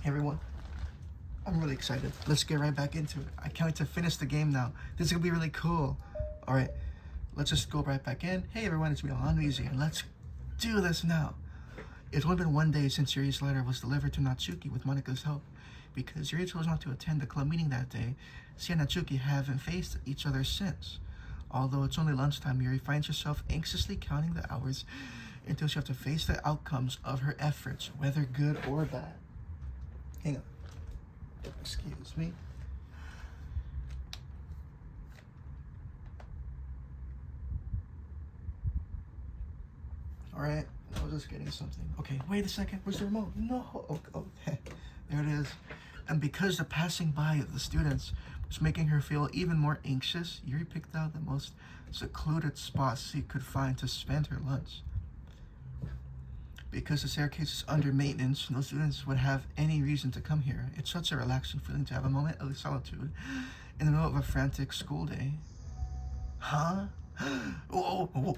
Hey everyone, I'm really excited. Let's get right back into it. I can't wait to finish the game now. This is gonna be really cool. Alright, let's just go right back in. Hey everyone, it's me, MonWeeZe, and let's do this now. It's only been one day since Yuri's letter was delivered to Natsuki with Monika's help. Because Yuri chose not to attend the club meeting that day, she and Natsuki haven't faced each other since. Although it's only lunchtime, Yuri finds herself anxiously counting the hours until she has to face the outcomes of her efforts, whether good or bad. Hang on. Excuse me. Alright, I was just getting something. Okay, wait a second. Where's the remote? No. Okay. There it is. And because the passing by of the students was making her feel even more anxious, Yuri picked out the most secluded spot she could find to spend her lunch. Because the staircase is under maintenance, no students would have any reason to come here. It's such a relaxing feeling to have a moment of solitude in the middle of a frantic school day. Huh? Whoa,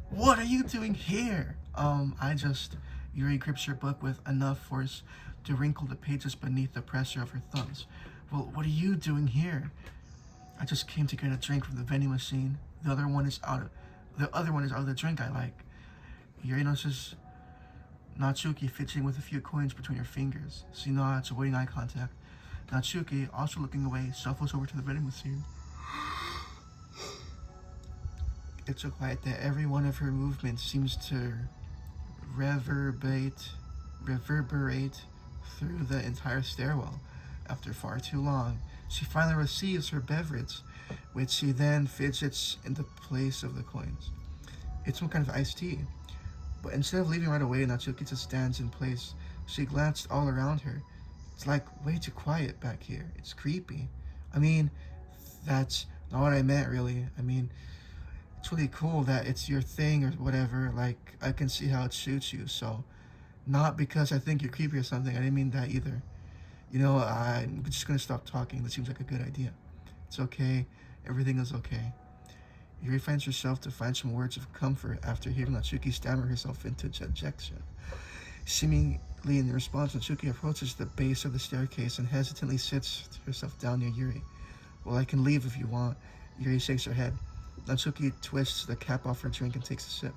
what are you doing here? Yuri grips her book with enough force to wrinkle the pages beneath the pressure of her thumbs. Well, what are you doing here? I just came to get a drink from the vending machine. The other one is out of the drink I like. Yuri notices Natsuki fidgeting with a few coins between her fingers. She nods, avoiding eye contact. Natsuki, also looking away, shuffles over to the vending machine. It's so quiet that every one of her movements seems to reverberate through the entire stairwell. After far too long, she finally receives her beverage, which she then fidgets in the place of the coins. It's some kind of iced tea. But instead of leaving right away, Natsuki just stands in place. She glanced all around her. It's like way too quiet back here. It's creepy. I mean, that's not what I meant, really. I mean, it's really cool that it's your thing or whatever. Like, I can see how it suits you. So, not because I think you're creepy or something. I didn't mean that either. You know, I'm just going to stop talking. That seems like a good idea. It's okay. Everything is okay. Yuri finds herself to find some words of comfort after hearing Natsuki stammer herself into dejection. Seemingly in response, Natsuki approaches the base of the staircase and hesitantly sits herself down near Yuri. Well, I can leave if you want. Yuri shakes her head. Natsuki twists the cap off her drink and takes a sip.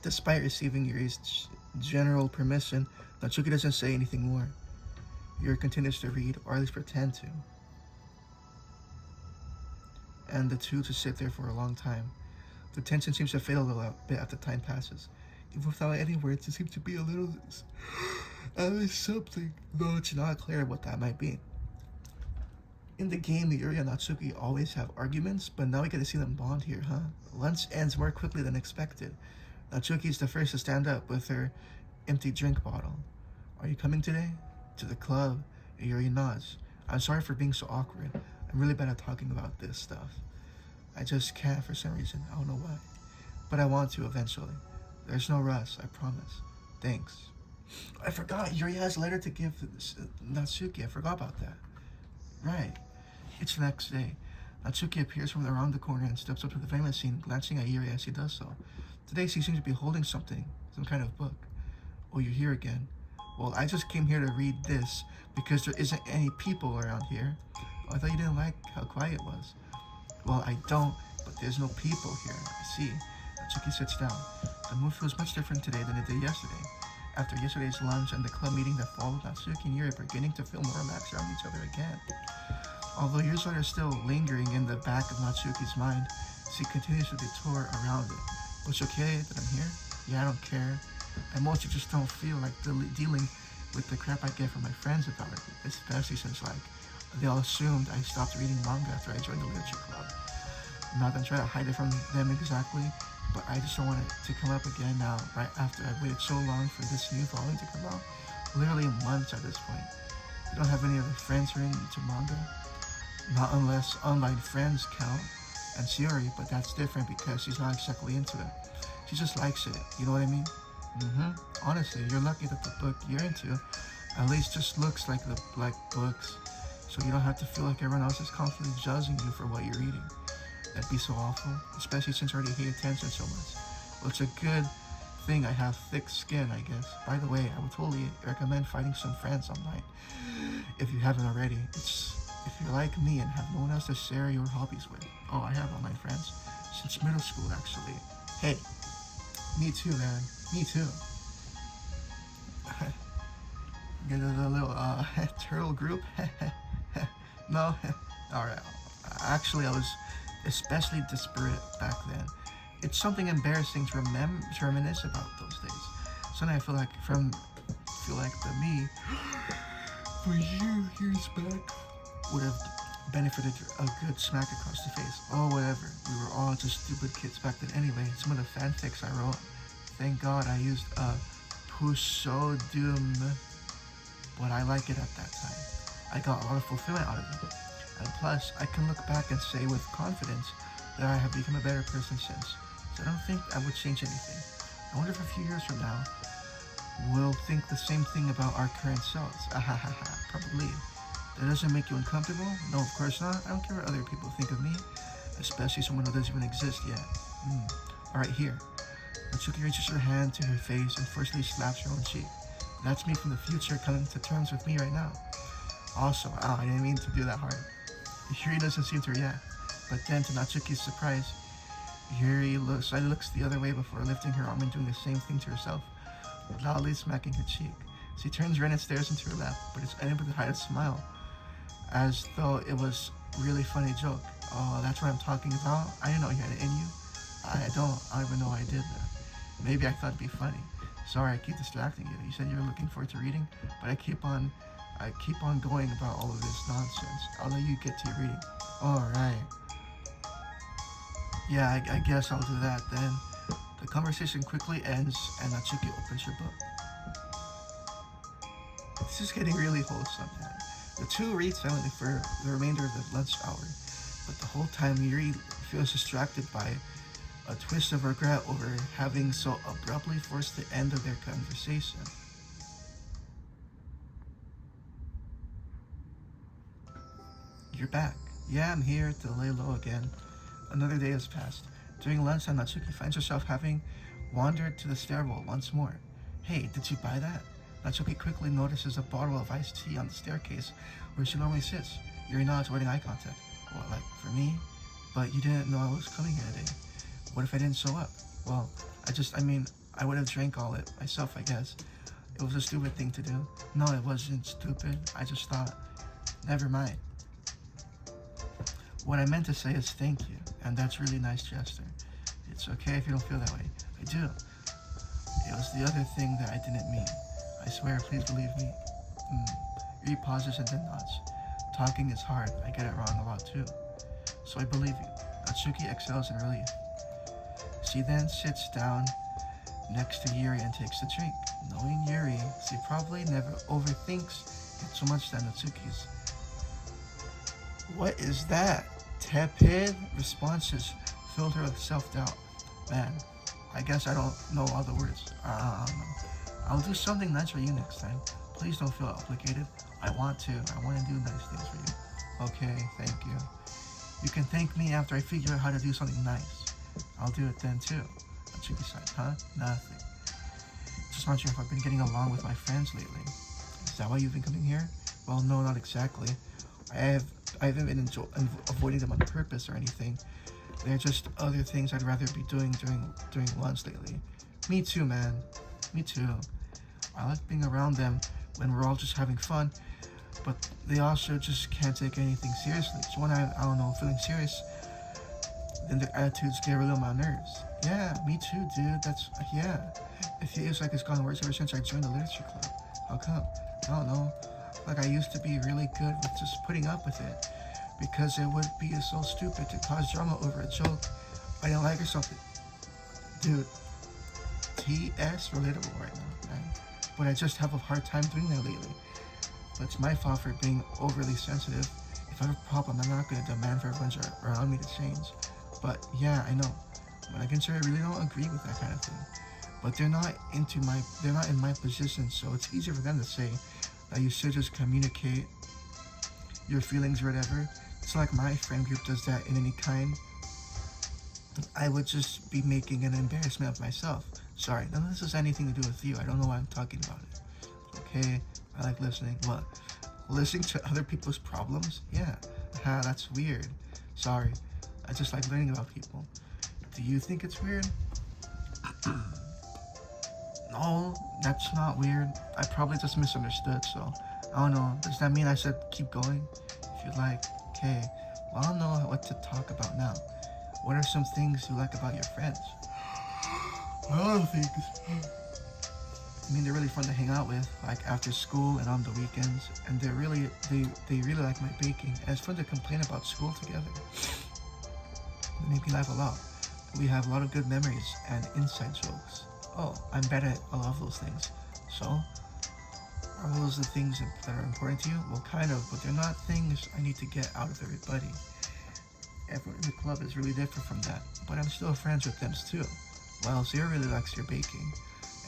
Despite receiving Yuri's general permission, Natsuki doesn't say anything more. Yuri continues to read, or at least pretend to. And the two to sit there for a long time. The tension seems to fade a little bit as the time passes. Even without any words, it seems to be a little... something, though it's not clear what that might be. In the game, Yuri and Natsuki always have arguments, but now we get to see them bond here, huh? Lunch ends more quickly than expected. Natsuki is the first to stand up with her empty drink bottle. Are you coming today? To the club? Yuri nods. I'm sorry for being so awkward. I'm really bad at talking about this stuff. I just can't for some reason. I don't know why. But I want to eventually. There's no rush, I promise. Thanks. I forgot. Yuri has a letter to give Natsuki. I forgot about that. Right. It's the next day. Natsuki appears from around the corner and steps up to the vending machine, glancing at Yuri as he does so. Today she seems to be holding something, some kind of book. Oh, you're here again. Well, I just came here to read this because there isn't any people around here. Oh, I thought you didn't like how quiet it was. Well, I don't, but there's no people here. I see. Natsuki sits down. The mood feels much different today than it did yesterday. After yesterday's lunch and the club meeting that followed, Natsuki and Yuri are beginning to feel more relaxed around each other again. Although Yuri's letter is still lingering in the back of Natsuki's mind, she continues to detour around it. It's okay that I'm here? Yeah, I don't care. I mostly just don't feel like dealing with the crap I get from my friends about it, especially since, like, they all assumed I stopped reading manga after I joined the literature club. I'm not gonna try to hide it from them exactly, but I just don't want it to come up again now, right after I've waited so long for this new volume to come out. Literally months at this point. You don't have any other friends who are into manga? Not unless online friends count, and Shiori, but that's different because she's not exactly into it. She just likes it, you know what I mean? Honestly, you're lucky that the book you're into at least just looks like books, so you don't have to feel like everyone else is constantly judging you for what you're reading. That'd be so awful, especially since I already hate attention so much. Well, it's a good thing. I have thick skin, I guess. By the way, I would totally recommend finding some friends online if you haven't already. It's if you're like me and have no one else to share your hobbies with. Oh, I have online friends since middle school, actually. Hey, me too, man. Me too. Get a little turtle group. No, all right. Actually, I was especially disparate back then. It's something embarrassing to reminisce about those days. Suddenly, I feel like the me for years back would have benefited a good smack across the face. Oh, whatever. We were all just stupid kids back then anyway. Some of the fanfics I wrote, thank God I used a pseudonym, but I like it at that time. I got a lot of fulfillment out of it. And plus, I can look back and say with confidence that I have become a better person since. So I don't think I would change anything. I wonder if a few years from now, we'll think the same thing about our current selves. Probably. That doesn't make you uncomfortable? No, of course not. I don't care what other people think of me, especially someone who doesn't even exist yet. Alright, here. Natsuki reaches her hand to her face and forcefully slaps her own cheek. That's me from the future coming to terms with me right now. Also, I didn't mean to do that hard. Yuri doesn't seem to react, but then to Natsuki's surprise, Yuri slightly looks the other way before lifting her arm and doing the same thing to herself, loudly smacking her cheek. She turns red and stares into her lap, but is unable to hide a smile, as though it was a really funny joke. Oh, that's what I'm talking about? I didn't know you had it in you. I don't even know I did that. Maybe I thought it'd be funny. Sorry, I keep distracting you. You said you were looking forward to reading, but I keep on going about all of this nonsense. I'll let you get to your reading. Alright. Yeah, I guess I'll do that then. The conversation quickly ends and Natsuki opens her book. This is getting really wholesome, man. The two read silently for the remainder of the lunch hour, but the whole time Yuri feels distracted by a twist of regret over having so abruptly forced the end of their conversation. You're back. Yeah, I'm here to lay low again. Another day has passed. During lunchtime, Natsuki finds herself having wandered to the stairwell once more. Hey, did you buy that? Natsuki quickly notices a bottle of iced tea on the staircase where she normally sits. Yuri nods, avoiding eye contact. What, like, for me? But you didn't know I was coming here today. What if I didn't show up? Well, I would have drank all it myself, I guess. It was a stupid thing to do. No, it wasn't stupid. I just thought, never mind. What I meant to say is thank you, and that's a really nice gesture. It's okay if you don't feel that way. I do. It was the other thing that I didn't mean. I swear, please believe me. Yuri pauses and then nods. Talking is hard. I get it wrong a lot too. So I believe you. Natsuki exhales in relief. She then sits down next to Yuri and takes a drink. Knowing Yuri, she probably never overthinks it so much that Natsuki's. What is that? Tepid responses filled her with self-doubt. Man, I guess I don't know all the words. I don't know. I'll do something nice for you next time. Please don't feel obligated. I want to do nice things for you. Okay, thank you. You can thank me after I figure out how to do something nice. I'll do it then too. Natsuki sighed. Huh? Nothing. Just wondering if I've been getting along with my friends lately. Is that why you've been coming here? Well, no, not exactly. I haven't been avoiding them on purpose or anything. They're just other things I'd rather be doing during lunch lately. Me too, man. Me too. I like being around them when we're all just having fun, but they also just can't take anything seriously. So when I don't know, feeling serious, then their attitudes get really on my nerves. Yeah, me too, dude. It feels like it's gotten worse ever since I joined the literature club. How come? I don't know. Like I used to be really good with just putting up with it, because it would be so stupid to cause drama over a joke I didn't like or something. Dude, TS relatable right now, man. But I just have a hard time doing that lately. But it's my fault for being overly sensitive. If I have a problem, I'm not going to demand for everyone around me to change. But yeah, I know. But I can say I really don't agree with that kind of thing. But they're not in my position, so it's easier for them to say that you should just communicate your feelings or whatever. It's like my friend group does that in any kind. I would just be making an embarrassment of myself. Sorry, none of this has anything to do with you. I don't know why I'm talking about it. Okay, I like listening. What? Listening to other people's problems? Yeah. That's weird. Sorry. I just like learning about people. Do you think it's weird? No, that's not weird. I probably just misunderstood, so I don't know. Does that mean I should keep going? If you'd like. Okay. Well, I don't know what to talk about now. What are some things you like about your friends? A lot of things. I mean, they're really fun to hang out with, like after school and on the weekends. And they really like my baking. And it's fun to complain about school together. They make me laugh a lot. We have a lot of good memories and inside jokes. Oh, I'm bad at a lot of those things. So, are those the things that are important to you? Well, kind of, but they're not things I need to get out of everybody. Everyone in the club is really different from that, but I'm still friends with them too. Well, Zira really likes your baking,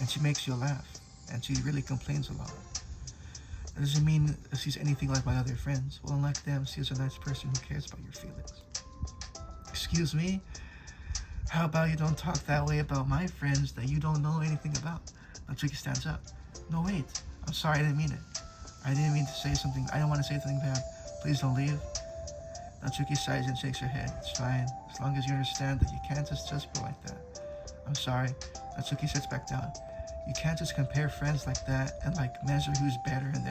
and she makes you laugh, and she really complains a lot. That doesn't mean she's anything like my other friends. Well, unlike them, she's a nice person who cares about your feelings. Excuse me? How about you don't talk that way about my friends that you don't know anything about? Natsuki stands up. No, wait. I'm sorry, I didn't mean it. I didn't mean to say something. I don't want to say something bad. Please don't leave. Natsuki sighs and shakes her head. It's fine. As long as you understand that you can't just go like that. I'm sorry. Natsuki sits back down. You can't just compare friends like that and like measure who's better and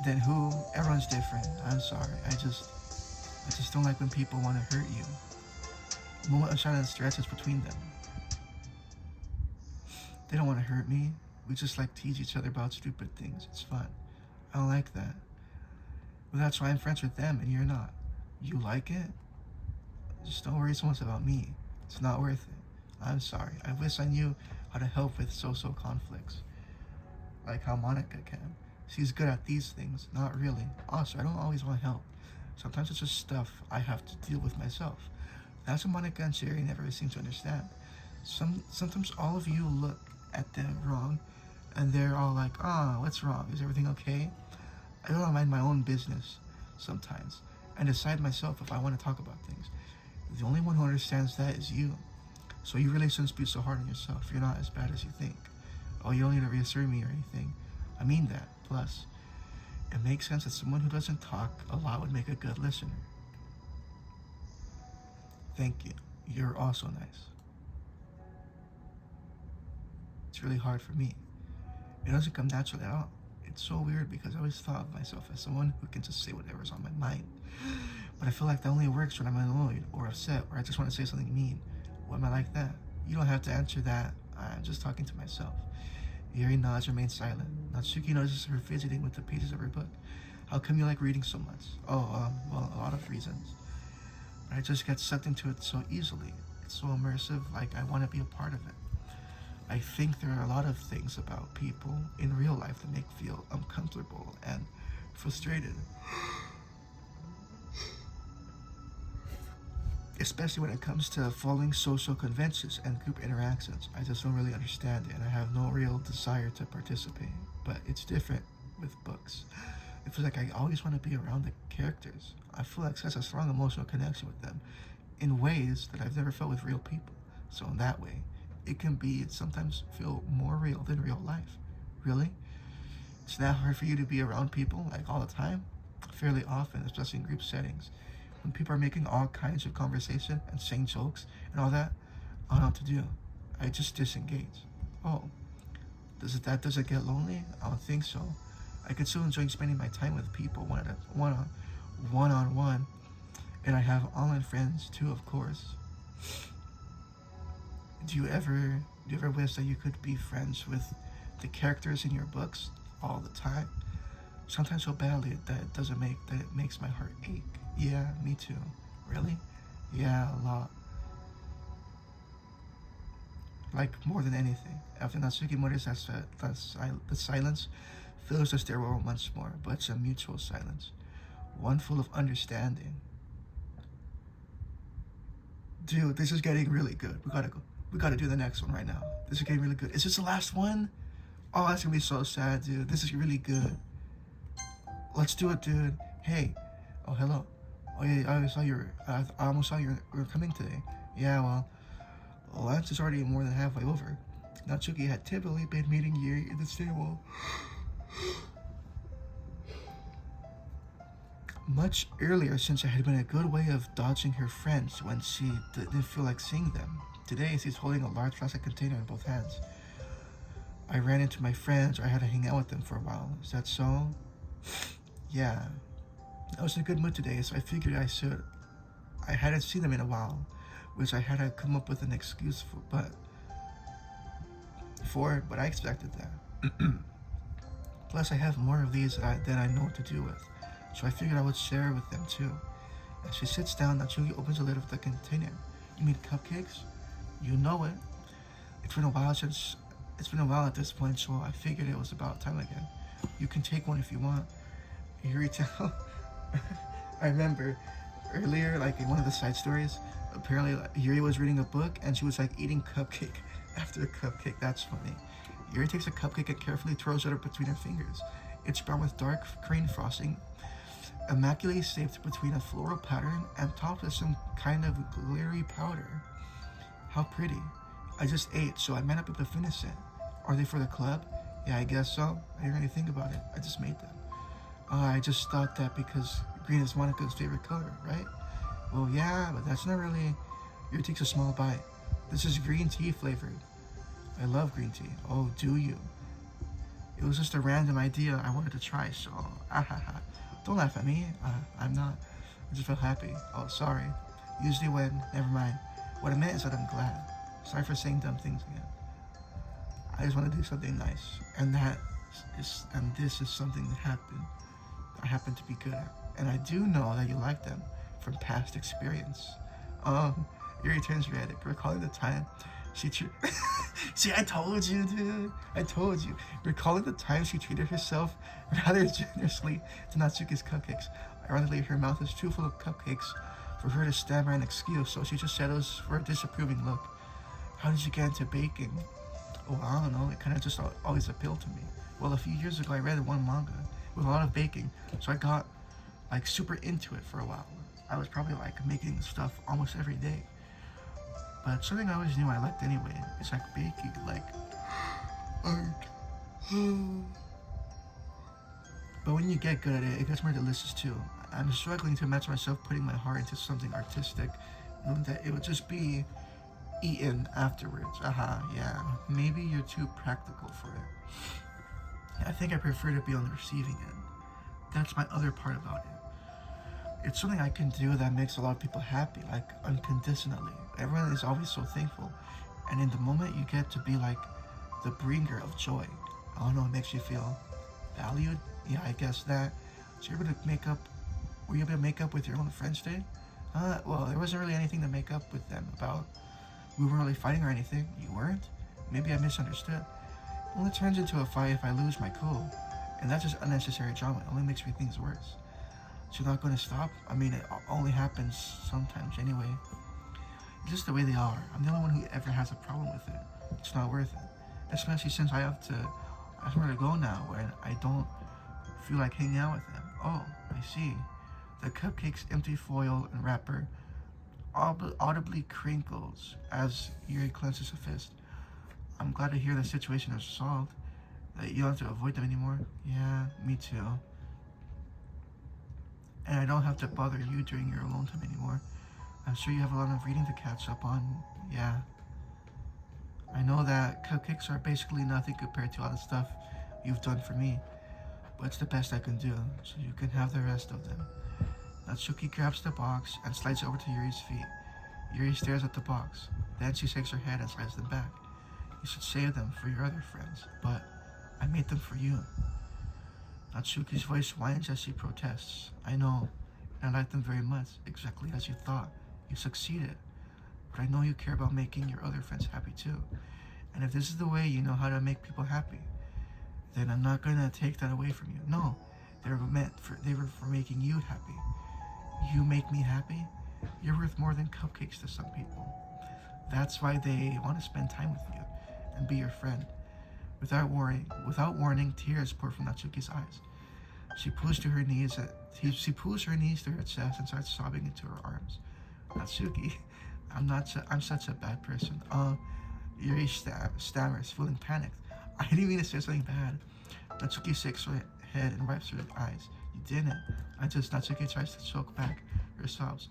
then who. Everyone's different. I'm sorry. I just don't like when people want to hurt you. A moment of silence stretches between them. They don't want to hurt me. We just like tease each other about stupid things. It's fun. I don't like that. Well, that's why I'm friends with them and you're not. You like it? Just don't worry so much about me. It's not worth it. I'm sorry. I wish I knew how to help with social conflicts. Like how Monica can. She's good at these things. Not really. Also, I don't always want help. Sometimes it's just stuff I have to deal with myself. That's what Monica and Sherry never seem to understand. Sometimes all of you look at them wrong, and they're all like, what's wrong? Is everything okay? I don't mind my own business sometimes, and decide myself if I want to talk about things. The only one who understands that is you. So you really shouldn't be so hard on yourself. You're not as bad as you think. Oh, you don't need to reassure me or anything. I mean that. Plus, it makes sense that someone who doesn't talk a lot would make a good listener. Thank you. You're also nice. It's really hard for me. It doesn't come naturally at all. It's so weird because I always thought of myself as someone who can just say whatever's on my mind. But I feel like that only works when I'm annoyed or upset or I just want to say something mean. Why am I like that? You don't have to answer that. I'm just talking to myself. Yuri nods, remains silent. Natsuki notices her fidgeting with the pages of her book. How come you like reading so much? Oh, well, a lot of reasons. But I just get sucked into it so easily. It's so immersive, like I want to be a part of it. I think there are a lot of things about people in real life that make me feel uncomfortable and frustrated. Especially when it comes to following social conventions and group interactions. I just don't really understand it and I have no real desire to participate. But it's different with books. It feels like I always want to be around the characters. I feel like such a strong emotional connection with them in ways that I've never felt with real people. So in that way, it sometimes feel more real than real life. Really? It's that hard for you to be around people like all the time? Fairly often, especially in group settings. When people are making all kinds of conversation and saying jokes and all that, I don't know what to do. I just disengage. Oh, does it get lonely? I don't think so. I could still enjoy spending my time with people one-on-one, and I have online friends too, of course. Do you ever wish that you could be friends with the characters in your books all the time? Sometimes so badly that it makes my heart ache. Yeah, me too. Really? Yeah, a lot. Like more than anything. After Natsuki mutters the silence fills the stairwell once more, but it's a mutual silence. One full of understanding. Dude, this is getting really good. We gotta go. We gotta do the next one right now. This is getting really good. Is this the last one? Oh, that's gonna be so sad, dude. This is really good. Let's do it, dude. Hey. Oh, hello. Oh yeah, I almost saw you were coming today. Yeah, well, Lunch is already more than halfway over. Natsuki had typically been meeting Yuri in the stairwell much earlier, since it had been a good way of dodging her friends when she didn't feel like seeing them. Today, she's holding a large plastic container in both hands. I ran into my friends, or I had to hang out with them for a while. Is that so? Yeah. I was in a good mood today, so I figured I hadn't seen them in a while, which I had to come up with an excuse for, but I expected that. Plus, I have more of these than I know what to do with, so I figured I would share with them too. As she sits down, Natsuki opens the lid of the container. You mean cupcakes? You know it. It's been a while at this point, so I figured it was about time again. You can take one if you want. Yuri tell. I remember earlier, like in one of the side stories, apparently Yuri was reading a book and she was like eating cupcake after a cupcake. That's funny. Yuri takes a cupcake and carefully throws it between her fingers. It's brown with dark cream frosting, immaculately shaped between a floral pattern and topped with some kind of glittery powder. How pretty. I just ate, so I might not be able to finish it. Are they for the club? Yeah, I guess so. I didn't really think about it. I just made them. I just thought that because green is Monica's favorite color, right? Well, yeah, but that's not really... Yuri takes a small bite. This is green tea flavored. I love green tea. Oh, do you? It was just a random idea I wanted to try, so... Don't laugh at me. I'm not. I just felt happy. Oh, sorry. Usually when... Never mind. What I meant is that I'm glad. Sorry for saying dumb things again. I just want to do something nice. And this is something that I happen to be good at. And I do know that you like them from past experience. Yuri turns red, recalling the time she See, I told you, dude. I told you. Recalling the time she treated herself rather generously to Natsuki's cupcakes. Ironically, her mouth is too full of cupcakes for her to stammer an excuse, so she just settles for a disapproving look. How did you get into baking? Oh, I don't know. It kind of just always appealed to me. Well, a few years ago, I read one manga with a lot of baking, so I got like super into it for a while. I was probably like making stuff almost every day. But something I always knew I liked anyway is like baking, like art. But when you get good at it, it gets more delicious too. I'm struggling to imagine myself putting my heart into something artistic, knowing that it would just be eaten afterwards. Yeah. Maybe you're too practical for it. I think I prefer to be on the receiving end. That's my other part about it. It's something I can do that makes a lot of people happy, like unconditionally. Everyone is always so thankful. And in the moment you get to be like the bringer of joy. I don't know, it makes you feel valued. Yeah, I guess that. So were you able to make up with your own friends today? Well, there wasn't really anything to make up with them about. We weren't really fighting or anything. You weren't? Maybe I misunderstood. It only turns into a fight if I lose my cool. And that's just unnecessary drama. It only makes me things worse. So you're not going to stop? I mean, it only happens sometimes anyway. It's just the way they are. I'm the only one who ever has a problem with it. It's not worth it. Especially since I have somewhere to go now where I don't feel like hanging out with them. Oh, I see. The cupcake's empty foil and wrapper audibly crinkles as Yuri clenches a fist. I'm glad to hear the situation is solved. That you don't have to avoid them anymore. Yeah, me too. And I don't have to bother you during your alone time anymore. I'm sure you have a lot of reading to catch up on. Yeah. I know that cupcakes are basically nothing compared to all the stuff you've done for me. But it's the best I can do, so you can have the rest of them. Natsuki grabs the box and slides over to Yuri's feet. Yuri stares at the box. Then she shakes her head and slides them back. You should save them for your other friends, but I made them for you. Natsuki's voice whines as she protests. I know, and I like them very much, exactly as you thought. You succeeded. But I know you care about making your other friends happy too. And if this is the way you know how to make people happy, then I'm not gonna take that away from you. No, they were for making you happy. You make me happy? You're worth more than cupcakes to some people. That's why they want to spend time with you and be your friend. Without warning, tears pour from Natsuki's eyes. She pulls her knees to her chest and starts sobbing into her arms. Natsuki, I'm such a bad person. Yuri stammers, feeling panicked. I didn't mean to say something bad. Natsuki shakes her head and wipes her eyes. You didn't. Natsuki tries to choke back her sobs,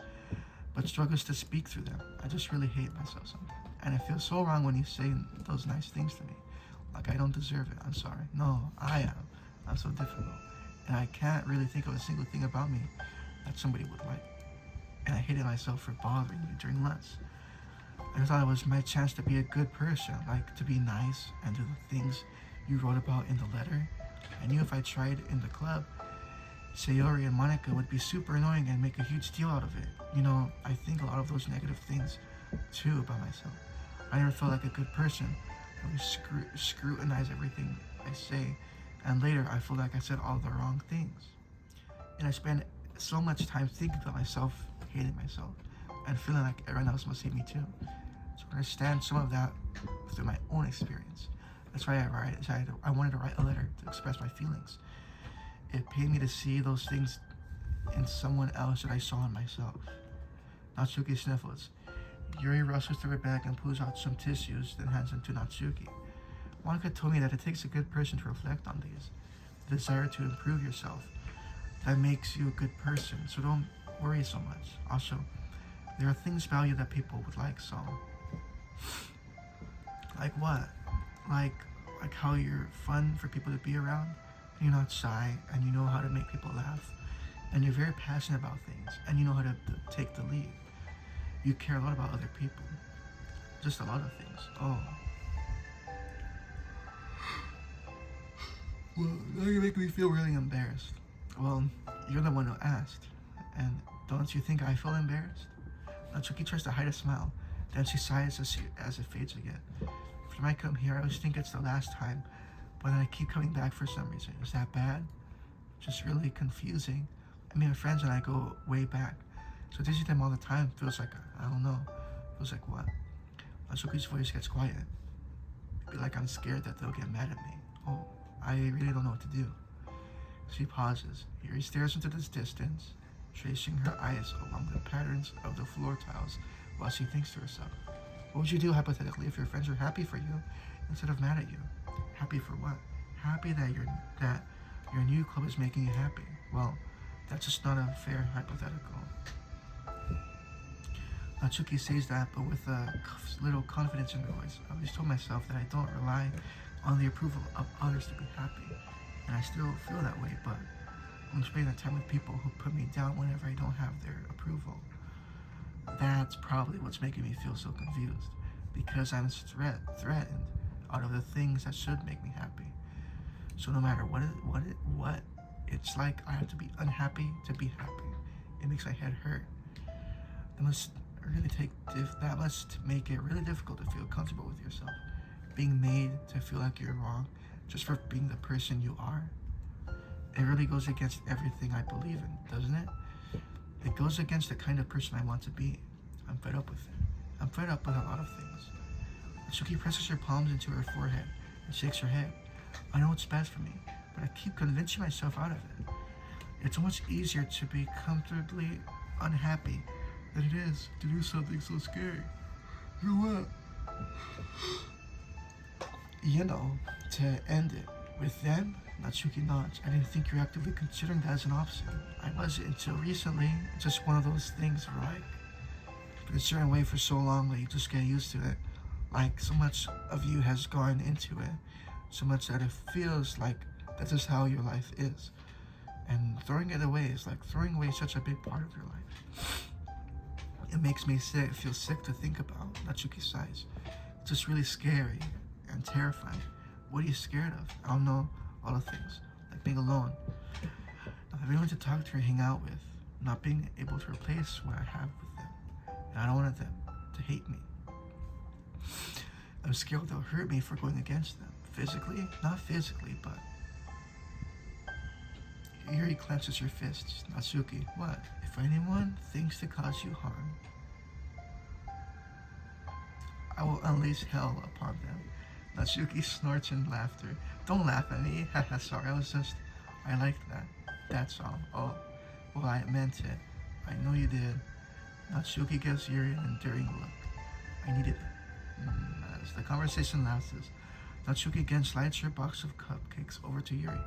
but struggles to speak through them. I just really hate myself sometimes. And it feels so wrong when you say those nice things to me. Like I don't deserve it. I'm sorry. No, I am. I'm so difficult. And I can't really think of a single thing about me that somebody would like. And I hated myself for bothering you during lunch. I thought it was my chance to be a good person, like to be nice and do the things you wrote about in the letter. I knew if I tried in the club, Sayori and Monica would be super annoying and make a huge deal out of it. You know, I think a lot of those negative things too about myself. I never felt like a good person. I always scrutinize everything I say, and later I feel like I said all the wrong things. And I spend so much time thinking about myself, hating myself, and feeling like everyone else must hate me too. So I understand some of that through my own experience. That's why I wanted to write a letter to express my feelings. It pained me to see those things in someone else that I saw in myself. Natsuki sniffles. Yuri rushes to her bag and pulls out some tissues, then hands them to Natsuki. Monica told me that it takes a good person to reflect on these. The desire to improve yourself. That makes you a good person, so don't worry so much. Also, there are things about you that people would like, so... Like what? Like how you're fun for people to be around, you're not shy, and you know how to make people laugh, and you're very passionate about things, and you know how to take the lead. You care a lot about other people. Just a lot of things. Oh. Well, now you make me feel really embarrassed. Well, you're the one who asked, and don't you think I feel embarrassed? Natsuki tries to hide a smile, then she sighs as it fades again. Every time I come here, I always think it's the last time, but then I keep coming back for some reason. Is that bad? Just really confusing. I mean, my friends and I go way back, so to see them all the time feels like, I don't know, feels like what? Natsuki's voice gets quiet. It'd be like I'm scared that they'll get mad at me. Oh, I really don't know what to do. She pauses. Yuri stares into this distance, tracing her eyes along the patterns of the floor tiles while she thinks to herself. What would you do hypothetically if your friends were happy for you instead of mad at you? Happy for what? Happy that your new club is making you happy. Well, that's just not a fair hypothetical. Natsuki says that, but with a little confidence in her voice. I always told myself that I don't rely on the approval of others to be happy, and I still feel that way, but I'm spending the time with people who put me down whenever I don't have their approval. That's probably what's making me feel so confused, because I'm threatened out of the things that should make me happy. So no matter what it's like, I have to be unhappy to be happy. It makes my head hurt. That must make it really difficult to feel comfortable with yourself. Being made to feel like you're wrong just for being the person you are. It really goes against everything I believe in, doesn't it? It goes against the kind of person I want to be. I'm fed up with it. I'm fed up with a lot of things. Natsuki presses her palms into her forehead and shakes her head. I know it's bad for me, but I keep convincing myself out of it. It's so much easier to be comfortably unhappy than it is to do something so scary. You know what? You know, to end it with them, Natsuki nods. I didn't think you were actively considering that as an option. I wasn't until recently. It's just one of those things where, like, been a certain way for so long that you just get used to it. Like, so much of you has gone into it, so much that it feels like that's just how your life is. And throwing it away is like throwing away such a big part of your life. It makes me feel sick to think about. Natsuki sighs. It's just really scary and terrifying. What are you scared of? I don't know. All the things. Like being alone. Not having anyone to talk to or hang out with. Not being able to replace what I have with them. And I don't want them to hate me. I'm scared they'll hurt me for going against them. Physically? Not physically, but... Yuri clenches her fists. Natsuki, what? If anyone thinks to cause you harm, I will unleash hell upon them. Natsuki snorts in laughter. Don't laugh at me. Sorry, I liked that. That song. Oh, well, I meant it. I know you did. Natsuki gives Yuri an endearing look. I needed it. As the conversation lasts, Natsuki again slides her box of cupcakes over to Yuri.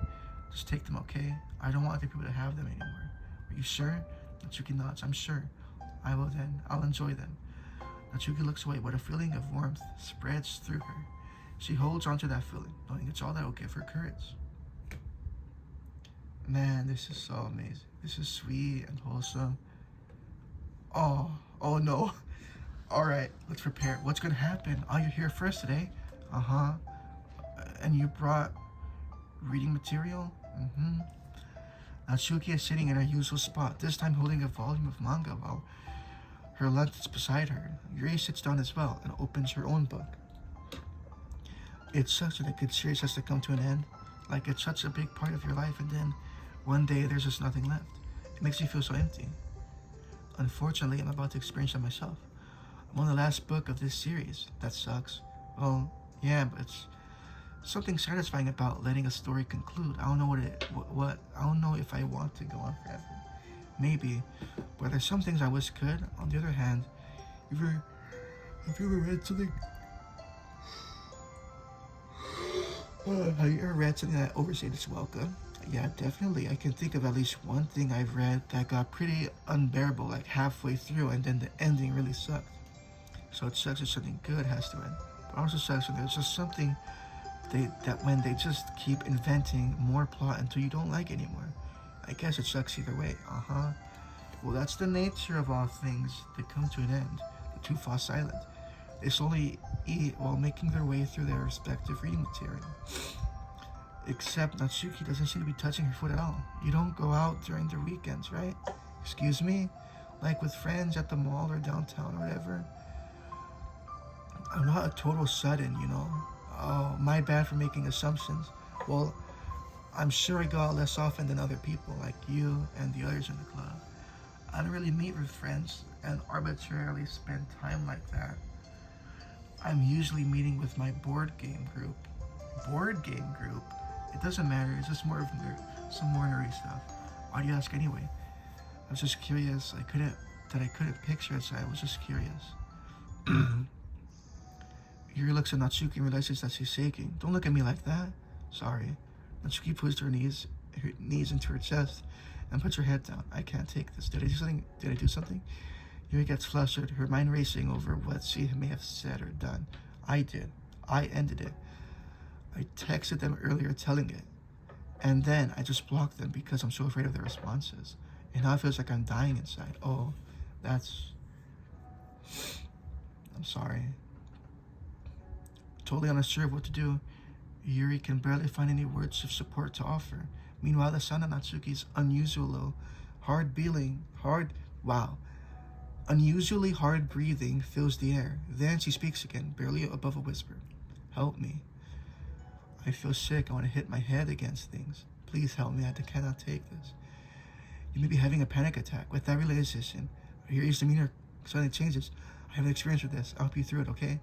Just take them, okay? I don't want other people to have them anymore. Are you sure? Natsuki nods. I'm sure. I will then. I'll enjoy them. Natsuki looks away, but a feeling of warmth spreads through her. She holds onto that feeling, knowing it's all that will give her courage. Man, this is so amazing. This is sweet and wholesome. Oh no. Alright, let's prepare. What's gonna happen? Oh, you're here first today? Uh-huh. And you brought reading material? Mm-hmm. Natsuki is sitting in her usual spot, this time holding a volume of manga while her lunch is beside her. Yuri sits down as well and opens her own book. It sucks that a good series has to come to an end. Like it's such a big part of your life and then one day there's just nothing left. It makes me feel so empty. Unfortunately, I'm about to experience that myself. I'm on the last book of this series. That sucks. Well, yeah, but it's something satisfying about letting a story conclude. I don't know what I don't know if I want to go on forever. Maybe, but there's some things I wish could. On the other hand, if you ever read something, have you ever read something that overstayed its welcome? Yeah, definitely. I can think of at least one thing I've read that got pretty unbearable, like halfway through, and then the ending really sucked. So it sucks if something good has to end, but also sucks when there's just something when they just keep inventing more plot until you don't like anymore. I guess it sucks either way. Well, that's the nature of all things that come to an end. The two fall silent. They slowly eat while making their way through their respective reading material. Except Natsuki doesn't seem to be touching her foot at all. You don't go out during the weekends, right? Excuse me? Like with friends at the mall or downtown or whatever? I'm not a total sudden, you know? Oh, my bad for making assumptions. Well, I'm sure I go out less often than other people like you and the others in the club. I don't really meet with friends and arbitrarily spend time like that. I'm usually meeting with my board game group. Board game group? It doesn't matter, it's just more of some more nerdy stuff. Why do you ask anyway? I was just curious. I couldn't picture it, so I was just curious. Yuri looks at Natsuki and realizes that she's shaking. Don't look at me like that. Sorry. Natsuki puts her knees into her chest and puts her head down. I can't take this. Did I do something? Yuri gets flustered, her mind racing over what she may have said or done. I did. I ended it. I texted them earlier telling it. And then I just blocked them because I'm so afraid of their responses. And now it feels like I'm dying inside. Oh, I'm sorry. Totally unsure of what to do, Yuri can barely find any words of support to offer. Meanwhile, the sound of Natsuki's unusually hard breathing fills the air. Then she speaks again, barely above a whisper. Help me. I feel sick. I want to hit my head against things. Please help me. I cannot take this. You may be having a panic attack. With that realization, Yuri's demeanor suddenly changes. I have an experience with this. I'll help you through it, okay?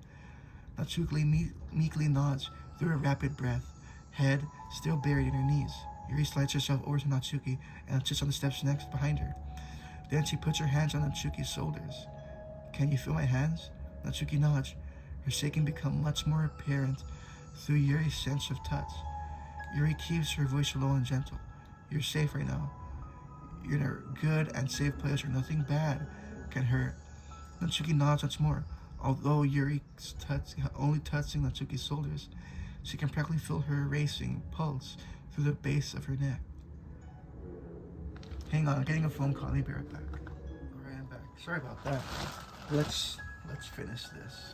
Natsuki meekly nods through a rapid breath, head still buried in her knees. Yuri slides herself over to Natsuki and sits on the steps next behind her. Then she puts her hands on Natsuki's shoulders. Can you feel my hands? Natsuki nods. Her shaking becomes much more apparent through Yuri's sense of touch. Yuri keeps her voice low and gentle. You're safe right now. You're in a good and safe place where nothing bad can hurt. Natsuki nods once more. Although Yuri's only touching Natsuki's shoulders, she can practically feel her racing pulse through the base of her neck. Hang on, I'm getting a phone call. Let me be right back. Alright, I'm back. Sorry about that. Let's finish this.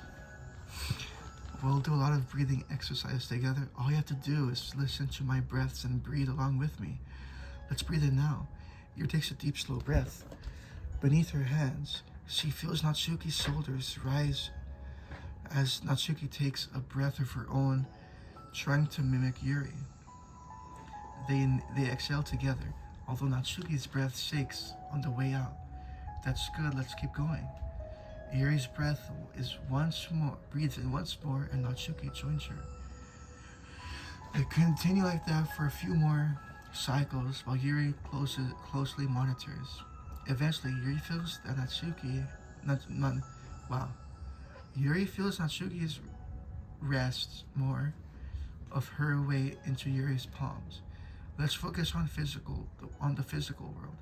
We'll do a lot of breathing exercise together. All you have to do is listen to my breaths and breathe along with me. Let's breathe in now. Yuri takes a deep, slow breath. Beneath her hands, she feels Natsuki's shoulders rise as Natsuki takes a breath of her own, trying to mimic Yuri. They exhale together, although Natsuki's breath shakes on the way out. That's good, let's keep going. Yuri's breath breathes in once more, and Natsuki joins her. They continue like that for a few more cycles while Yuri closely monitors. Eventually, Yuri feels that Natsuki, wow, Yuri feels Natsuki's rests more of her weight into Yuri's palms. Let's focus on the physical world.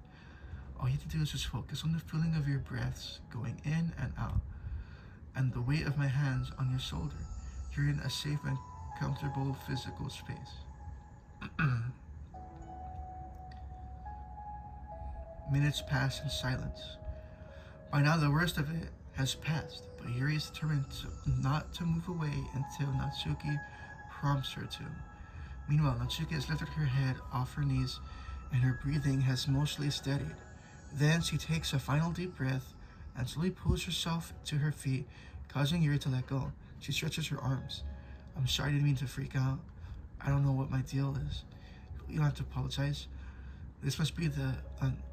All you have to do is just focus on the feeling of your breaths going in and out, and the weight of my hands on your shoulder. You're in a safe and comfortable physical space. Minutes pass in silence. By now, the worst of it has passed, but Yuri is determined not to move away until Natsuki prompts her to. Meanwhile, Natsuki has lifted her head off her knees and her breathing has mostly steadied. Then she takes a final deep breath and slowly pulls herself to her feet, causing Yuri to let go. She stretches her arms. I'm sorry, I didn't mean to freak out. I don't know what my deal is. You don't have to apologize. This must be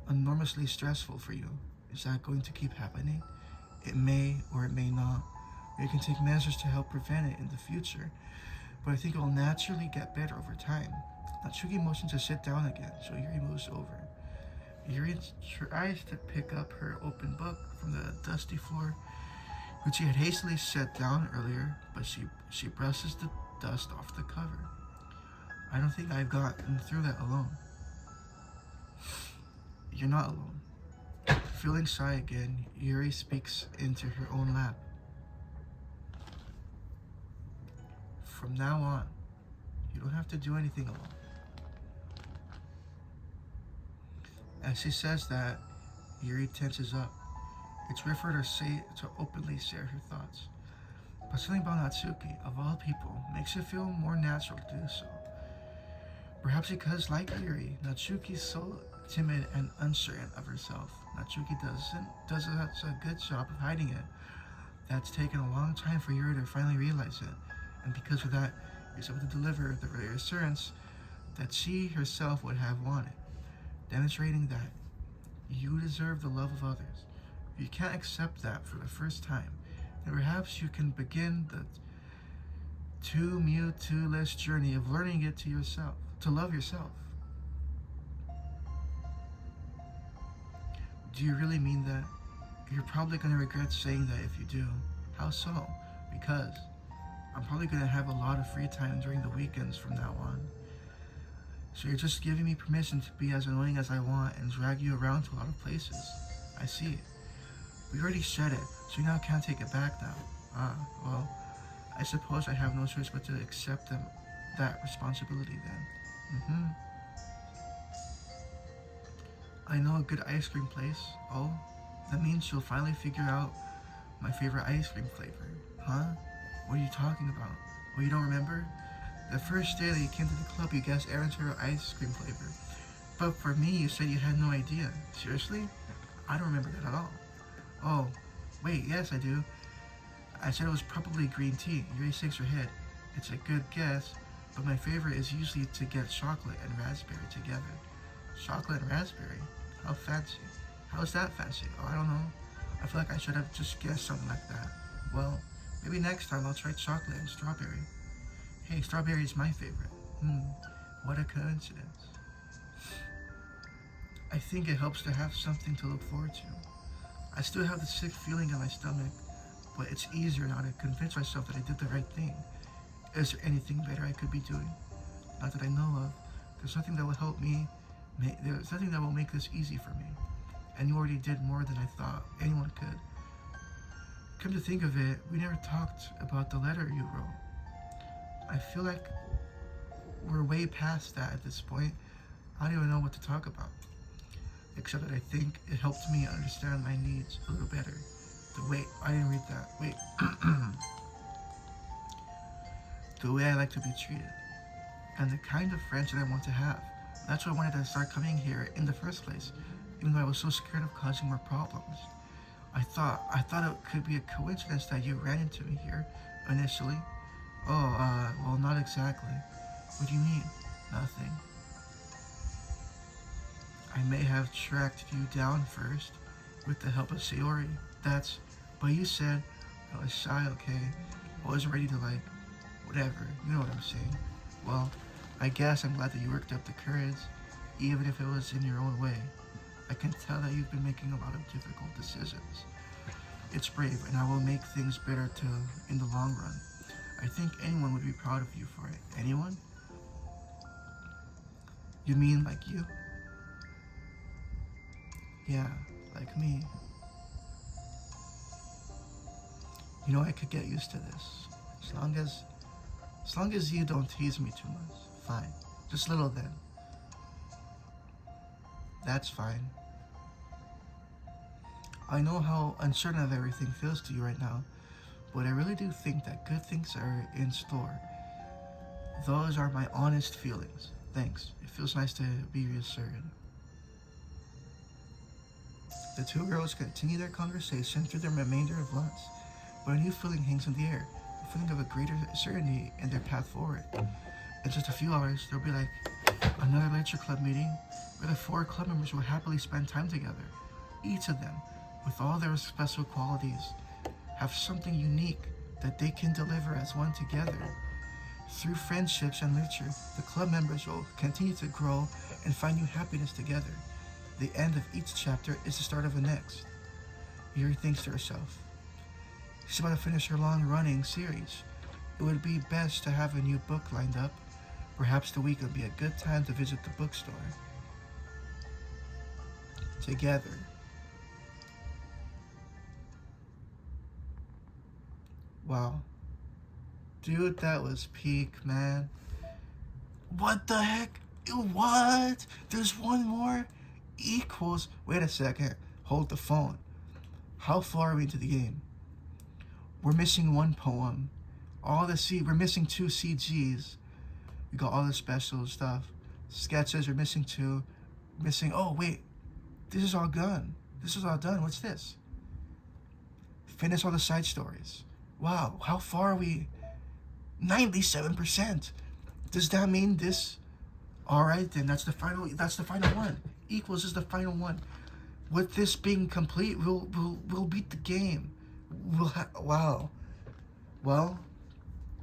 enormously stressful for you. Is that going to keep happening? It may or it may not. You can take measures to help prevent it in the future, but I think it will naturally get better over time. Natsuki motions to sit down again, so Yuri moves over. Yuri tries to pick up her open book from the dusty floor, which she had hastily set down earlier, but she brushes the dust off the cover. I don't think I've gotten through that alone. You're not alone. Feeling shy again, Yuri speaks into her own lap. From now on, you don't have to do anything alone. As she says that, Yuri tenses up. It's rare for her to openly share her thoughts. But something about Natsuki, of all people, makes it feel more natural to do so. Perhaps because, like Yuri, Natsuki is so timid and uncertain of herself. Natsuki does a good job of hiding it. That's taken a long time for Yuri to finally realize it. And because of that, she's able to deliver the reassurance that she herself would have wanted, demonstrating that you deserve the love of others. If you can't accept that for the first time, then perhaps you can begin the two-less journey of learning it to love yourself. Do you really mean that? You're probably going to regret saying that if you do. How so? Because I'm probably going to have a lot of free time during the weekends from now on. So you're just giving me permission to be as annoying as I want and drag you around to a lot of places. I see. We already said it, so you now can't take it back now. Well, I suppose I have no choice but to accept that responsibility then. I know a good ice cream place. Oh, that means you'll finally figure out my favorite ice cream flavor. Huh? What are you talking about? Oh, you don't remember? The first day that you came to the club, you guessed Aaron's favorite ice cream flavor. But for me, you said you had no idea. Seriously? I don't remember that at all. Oh, wait, yes I do. I said it was probably green tea. You already shakes your head. It's a good guess, but my favorite is usually to get chocolate and raspberry together. Chocolate and raspberry? How fancy. How is that fancy? Oh, I don't know. I feel like I should have just guessed something like that. Well, maybe next time I'll try chocolate and strawberry. Hey, strawberry is my favorite. What a coincidence. I think it helps to have something to look forward to. I still have the sick feeling in my stomach, but it's easier now to convince myself that I did the right thing. Is there anything better I could be doing? Not that I know of. There's nothing that will help me. There's nothing that will make this easy for me. And you already did more than I thought anyone could. Come to think of it, we never talked about the letter you wrote. I feel like we're way past that at this point. I don't even know what to talk about. Except that I think it helped me understand my needs a little better. I didn't read that. Wait. The way I like to be treated. And the kind of friends that I want to have. That's why I wanted to start coming here in the first place, even though I was so scared of causing more problems. I thought it could be a coincidence that you ran into me here initially. Oh, well, not exactly. What do you mean? Nothing. I may have tracked you down first with the help of Sayori. But you said I was shy, okay? I wasn't ready to whatever. You know what I'm saying. Well, I guess I'm glad that you worked up the courage, even if it was in your own way. I can tell that you've been making a lot of difficult decisions. It's brave, and I will make things better too in the long run. I think anyone would be proud of you for it. Anyone? You mean like you? Yeah, like me. You know, I could get used to this. As long as you don't tease me too much. Fine. Just little then. That's fine. I know how uncertain of everything feels to you right now, but I really do think that good things are in store. Those are my honest feelings. Thanks. It feels nice to be reassured. The two girls continue their conversation through the remainder of lunch, but a new feeling hangs in the air, a feeling of a greater certainty in their path forward. In just a few hours, there'll be like another lecture club meeting where the 4 club members will happily spend time together. Each of them, with all their special qualities, have something unique that they can deliver as one together. Through friendships and literature, the club members will continue to grow and find new happiness together. The end of each chapter is the start of the next. Yuri thinks to herself. She's about to finish her long-running series. It would be best to have a new book lined up. Perhaps the week would be a good time to visit the bookstore. Together. Wow. Dude, that was peak, man. What the heck? What? There's one more? Equals... Wait a second. Hold the phone. How far are we into the game? We're missing one poem. We're missing 2 CGs. We got all the special stuff. Sketches, we're missing 2. Oh, wait. This is all done. What's this? Finish all the side stories. Wow, how far are we? 97%. Does that mean this? Alright then, that's the final one. Equals is the final one. With this being complete, we'll beat the game. Wow. Well,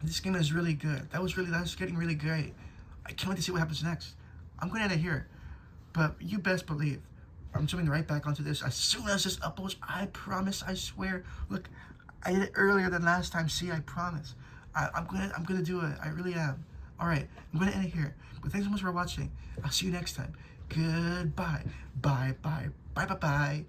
this game is really good. That's getting really great. I can't wait to see what happens next. I'm going to end it here. But you best believe, I'm jumping right back onto this as soon as this uploads. I promise, I swear. Look, I did it earlier than last time. See, I promise. I'm gonna do it. I really am. All right, I'm gonna end it here. But thanks so much for watching. I'll see you next time. Goodbye. Bye. Goodbye.